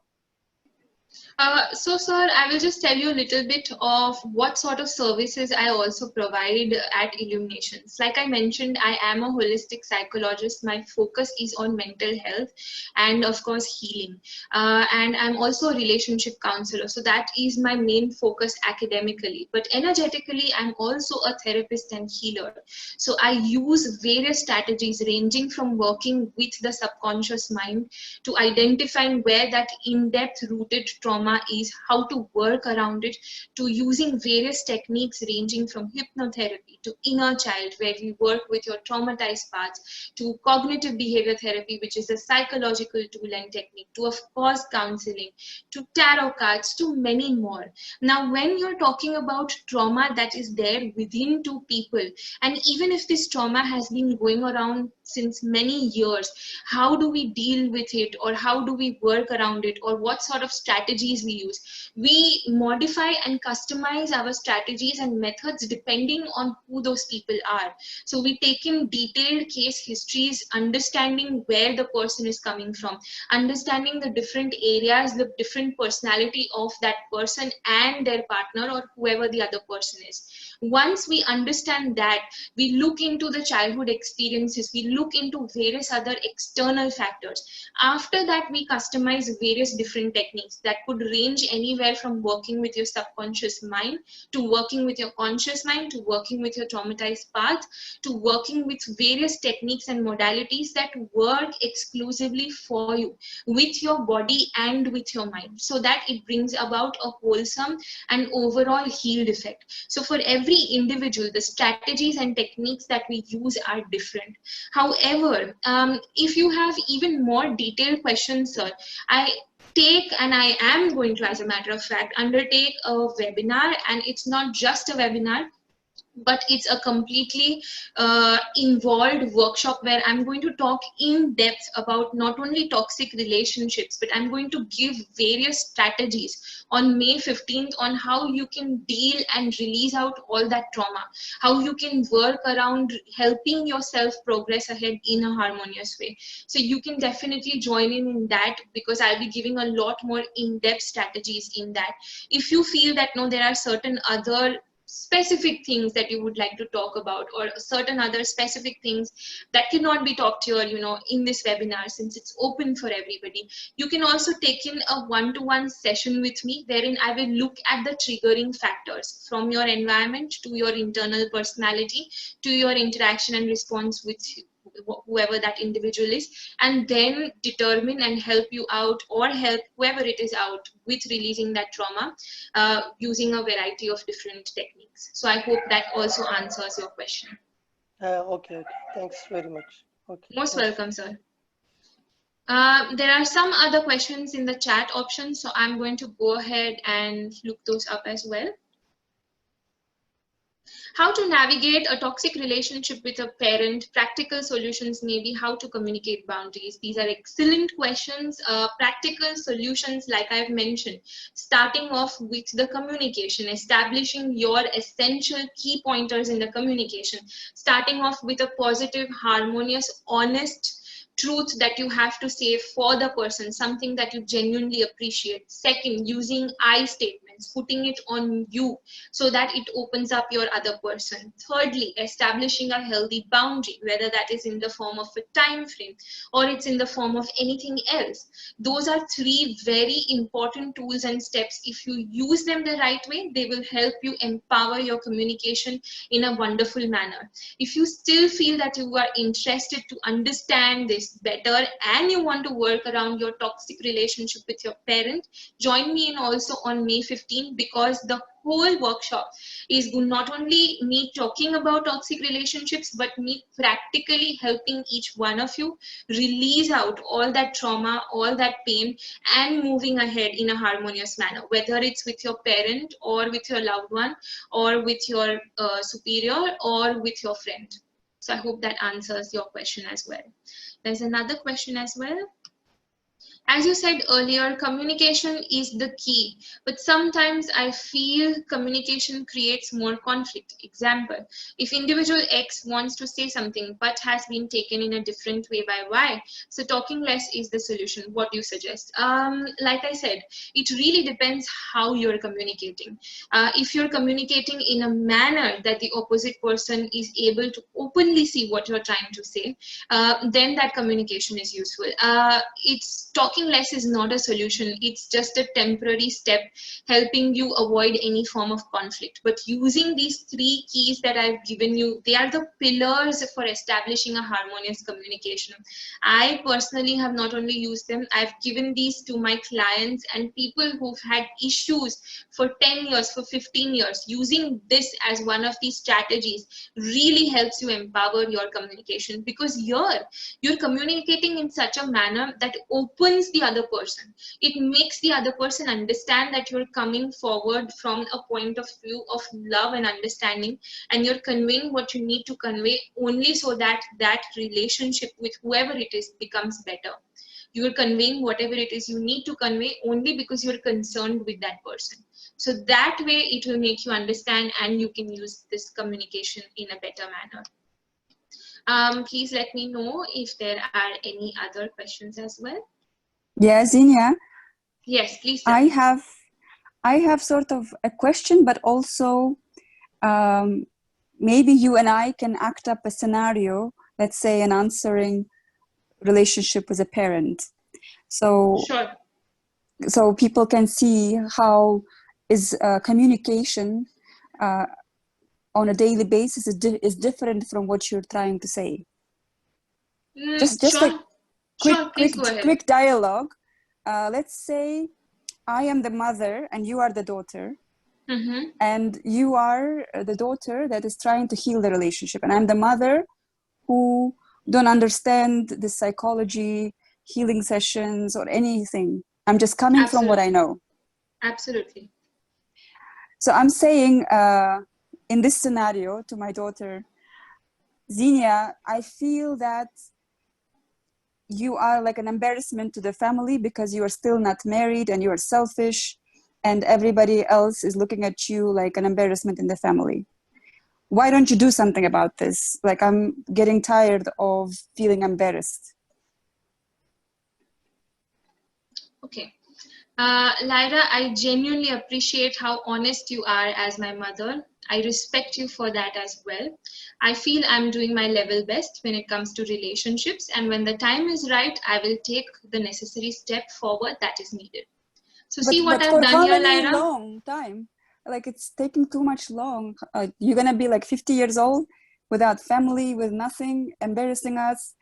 So, sir, I will just tell you a little bit of what sort of services I also provide at Illuminations. Like I mentioned, I am a holistic psychologist. My focus is on mental health and, of course, healing. And I'm also a relationship counselor. So that is my main focus academically. But energetically, I'm also a therapist and healer. So I use various strategies ranging from working with the subconscious mind to identifying where that in-depth rooted trauma is, how to work around it, to using various techniques ranging from hypnotherapy to inner child, where we work with your traumatized parts, to cognitive behavior therapy, which is a psychological tool and technique, to, of course, counseling, to tarot cards, to many more. Now, when you're talking about trauma that is there within two people, and even if this trauma has been going around since many years, how do we deal with it, or how do we work around it, or what sort of strategies we use? We modify and customize our strategies and methods depending on who those people are. So we take in detailed case histories, understanding where the person is coming from, understanding the different areas, the different personality of that person and their partner or whoever the other person is. Once we understand that, we look into the childhood experiences, we look into various other external factors. After that, we customize various different techniques that could range anywhere from working with your subconscious mind, to working with your conscious mind, to working with your traumatized path, to working with various techniques and modalities that work exclusively for you, with your body and with your mind, so that it brings about a wholesome and overall healed effect. So for every individual, the strategies and techniques that we use are different. However, if you have even more detailed questions, sir, I take, and I am going to, as a matter of fact, undertake a webinar, and it's not just a webinar, but it's a completely involved workshop where I'm going to talk in depth about not only toxic relationships, but I'm going to give various strategies on May 15th on how you can deal and release out all that trauma, how you can work around helping yourself progress ahead in a harmonious way. So you can definitely join in that, because I'll be giving a lot more in-depth strategies in that. If you feel that no, there are certain other specific things that you would like to talk about, or certain other specific things that cannot be talked here, in this webinar, since it's open for everybody, you can also take in a one-to-one session with me, wherein I will look at the triggering factors from your environment to your internal personality to your interaction and response with whoever that individual is, and then determine and help you out, or help whoever it is out with releasing that trauma using a variety of different techniques. So I hope that also answers your question. Okay, thanks very much. Okay, Most thanks. welcome, sir. There are some other questions in the chat option, so I'm going to go ahead and look those up as well. How to navigate a toxic relationship with a parent, practical solutions, maybe how to communicate boundaries. These are excellent questions. Practical solutions, like I've mentioned, starting off with the communication, establishing your essential key pointers in the communication, starting off with a positive, harmonious, honest truth that you have to say for the person, something that you genuinely appreciate. Second, using I statements, putting it on you so that it opens up your other person. Thirdly, establishing a healthy boundary, whether that is in the form of a time frame or it's in the form of anything else. Those are three very important tools and steps. If you use them the right way, they will help you empower your communication in a wonderful manner. If you still feel that you are interested to understand this better and you want to work around your toxic relationship with your parent, join me in also on May 15, because the whole workshop is not only me talking about toxic relationships, but me practically helping each one of you release out all that trauma, all that pain, and moving ahead in a harmonious manner, whether it's with your parent or with your loved one or with your superior or with your friend. So I hope that answers your question as well. There's another question as well. As you said earlier, communication is the key, but sometimes I feel communication creates more conflict. Example, if individual X wants to say something but has been taken in a different way by Y, so talking less is the solution. What do you suggest? Like I said, it really depends how you're communicating. If you're communicating in a manner that the opposite person is able to openly see what you're trying to say, then that communication is useful. It's talking less is not a solution. It's just a temporary step helping you avoid any form of conflict. But using these three keys that I've given you, they are the pillars for establishing a harmonious communication. I personally have not only used them, I've given these to my clients and people who've had issues for 10 years, for 15 years. Using this as one of these strategies really helps you empower your communication, because you're communicating in such a manner that opens the other person. It makes the other person understand that you're coming forward from a point of view of love and understanding, and you're conveying what you need to convey only so that that relationship with whoever it is becomes better. You're conveying whatever it is you need to convey only because you're concerned with that person. So that way it will make you understand and you can use this communication in a better manner. Please let me know if there are any other questions as well. Yeah, Zinnia. Yes, please. I have sort of a question, but also maybe you and I can act up a scenario, let's say an answering relationship with a parent. So, sure. So people can see how is communication on a daily basis is different from what you're trying to say. Just sure. like quick dialogue. Let's say I am the mother and you are the daughter. Mm-hmm. And you are the daughter that is trying to heal the relationship, and I'm the mother who don't understand the psychology, healing sessions or anything. I'm just coming from what I know. Absolutely. So I'm saying in this scenario to my daughter, Zinnia, I feel that you are like an embarrassment to the family because you are still not married and you are selfish and everybody else is looking at you like an embarrassment in the family. Why don't you do something about this? Like, I'm getting tired of feeling embarrassed. Okay. Lyra, I genuinely appreciate how honest you are as my mother. I respect you for that as well. I feel I'm doing my level best when it comes to relationships, and when the time is right, I will take the necessary step forward that is needed. So see what I've done here, Lyra? Long time. Like, it's taking too much long. You're gonna be like 50 years old without family, with nothing, embarrassing us.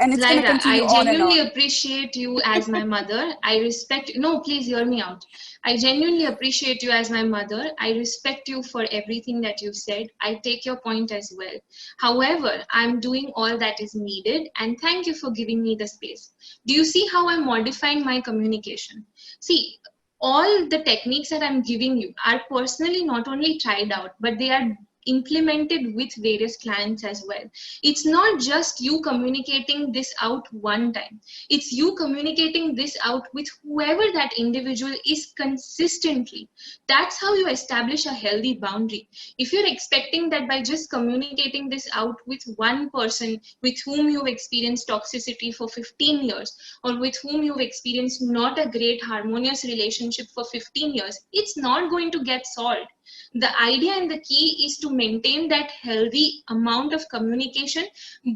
And it's Lyra, gonna continue I on and genuinely on. appreciate you as my mother. I respect you. No, please hear me out. I genuinely appreciate you as my mother. I respect you for everything that you've said. I take your point as well. However, I'm doing all that is needed, and thank you for giving me the space. Do you see how I'm modifying my communication? See, all the techniques that I'm giving you are personally not only tried out, but they are implemented with various clients as well. It's not just you communicating this out one time. It's you communicating this out with whoever that individual is consistently. That's how you establish a healthy boundary. If you're expecting that by just communicating this out with one person with whom you've experienced toxicity for 15 years, or with whom you've experienced not a great harmonious relationship for 15 years, it's not going to get solved. The idea and the key is to maintain that healthy amount of communication,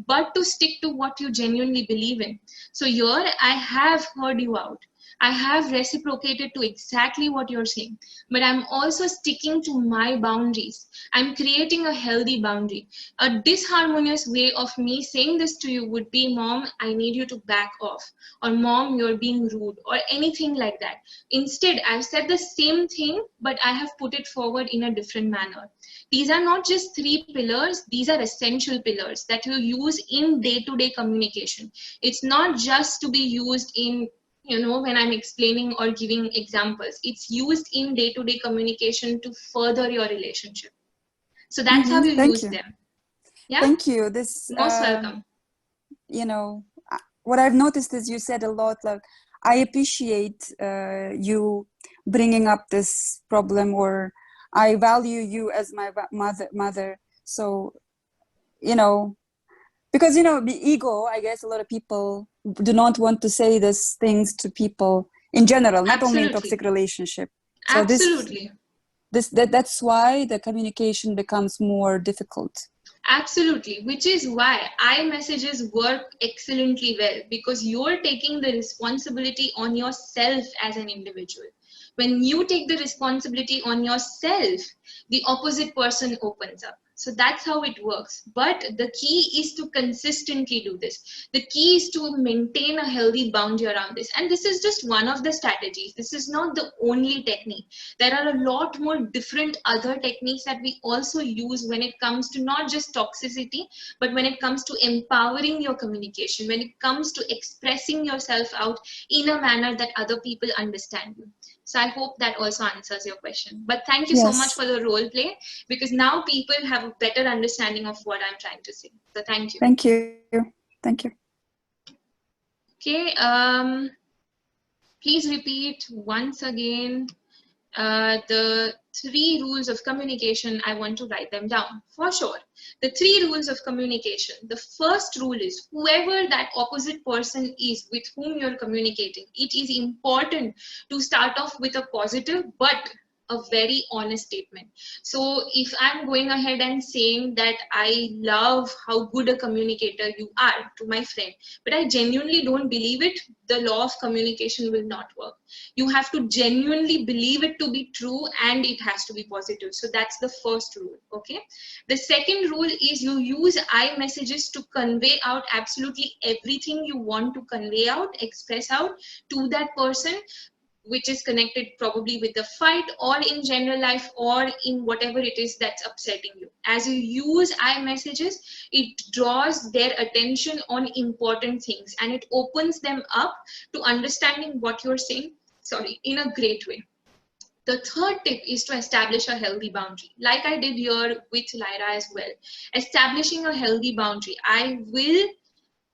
but to stick to what you genuinely believe in. So here I have heard you out. I have reciprocated to exactly what you're saying, but I'm also sticking to my boundaries. I'm creating a healthy boundary. A disharmonious way of me saying this to you would be, Mom, I need you to back off, or Mom, you're being rude, or anything like that. Instead, I've said the same thing, but I have put it forward in a different manner. These are not just 3 pillars, these are essential pillars that you use in day-to-day communication. It's not just to be used in, when I'm explaining or giving examples. It's used in day-to-day communication to further your relationship. So that's how you Thank use you. them. Yeah? Thank you. This, Most welcome. What I've noticed is you said a lot, like, I appreciate you bringing up this problem, or I value you as my mother. So, because, the ego, I guess a lot of people do not want to say these things to people in general, not only in toxic relationship. So Absolutely. That's why the communication becomes more difficult. Absolutely, which is why iMessages work excellently well, because you're taking the responsibility on yourself as an individual. When you take the responsibility on yourself, the opposite person opens up. So that's how it works. But the key is to consistently do this. The key is to maintain a healthy boundary around this. And this is just one of the strategies. This is not the only technique. There are a lot more different other techniques that we also use when it comes to not just toxicity, but when it comes to empowering your communication, when it comes to expressing yourself out in a manner that other people understand you. So I hope that also answers your question. But thank you so much for the role play, because now people have a better understanding of what I'm trying to say. So thank you. Thank you. Thank you. Okay. Please repeat once again the 3 rules of communication. I want to write them down for sure. The 3 rules of communication. The first rule is, whoever that opposite person is with whom you're communicating, it is important to start off with a positive but a very honest statement. So if I'm going ahead and saying that I love how good a communicator you are to my friend, but I genuinely don't believe it, the law of communication will not work. You have to genuinely believe it to be true, and it has to be positive. So that's the first rule. Okay. The second rule is, you use iMessages to convey out absolutely everything you want to convey out, express out to that person, which is connected probably with the fight, or in general life, or in whatever it is that's upsetting you. As you use iMessages, it draws their attention on important things, and it opens them up to understanding what you're saying, in a great way. The third tip is to establish a healthy boundary, like I did here with Lyra as well. Establishing a healthy boundary. I will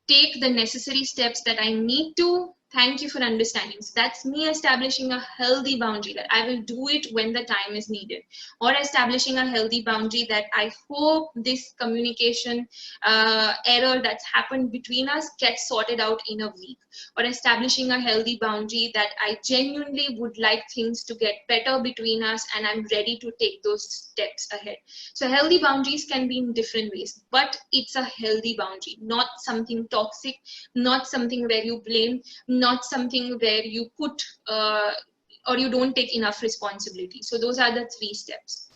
take the necessary steps that I need to. Thank you for understanding. So that's me establishing a healthy boundary, that I will do it when the time is needed, or establishing a healthy boundary that I hope this communication error that's happened between us gets sorted out in a week, or establishing a healthy boundary that I genuinely would like things to get better between us, and I'm ready to take those steps ahead. So healthy boundaries can be in different ways, but it's a healthy boundary, not something toxic, not something where you blame, not something where you put or you don't take enough responsibility. So those are the 3 steps.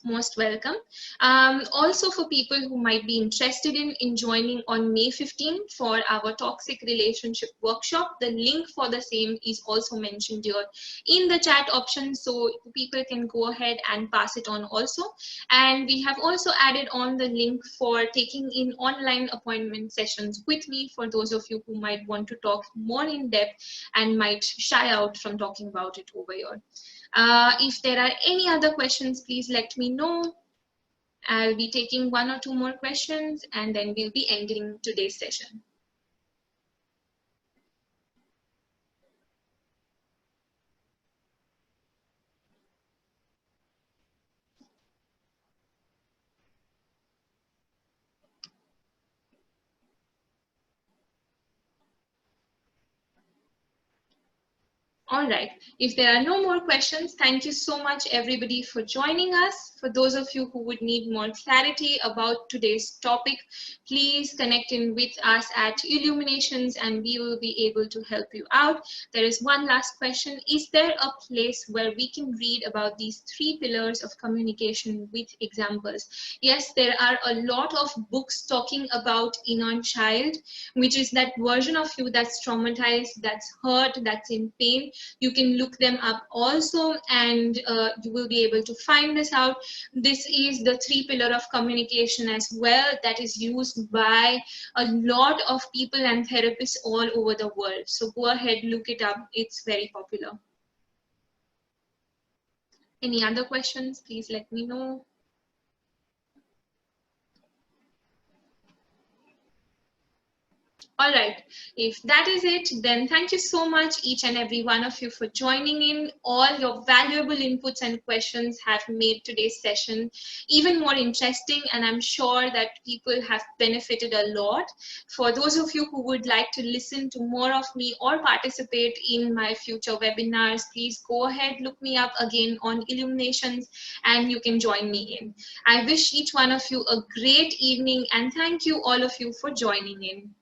Most welcome. Also, for people who might be interested in joining on May 15 for our toxic relationship workshop, the link for the same is also mentioned here in the chat option, so people can go ahead and pass it on also. And we have also added on the link for taking in online appointment sessions with me for those of you who might want to talk more in depth and might shy out from talking about it over here. If there are any other questions, please let me know. I'll be taking one or two more questions and then we'll be ending today's session. All right, if there are no more questions, thank you so much everybody for joining us. For those of you who would need more clarity about today's topic, please connect in with us at Illuminations and we will be able to help you out. There is one last question. Is there a place where we can read about these 3 pillars of communication with examples? Yes, there are a lot of books talking about inner child, which is that version of you that's traumatized, that's hurt, that's in pain. You can look them up also and you will be able to find this out. This is the 3 pillar of communication as well that is used by a lot of people and therapists all over the world. So go ahead, look it up. It's very popular. Any other questions? Please let me know. All right, if that is it, then thank you so much each and every one of you for joining in. All your valuable inputs and questions have made today's session even more interesting, and I'm sure that people have benefited a lot. For those of you who would like to listen to more of me or participate in my future webinars, please go ahead, look me up again on Illuminations and you can join me in. I wish each one of you a great evening and thank you all of you for joining in.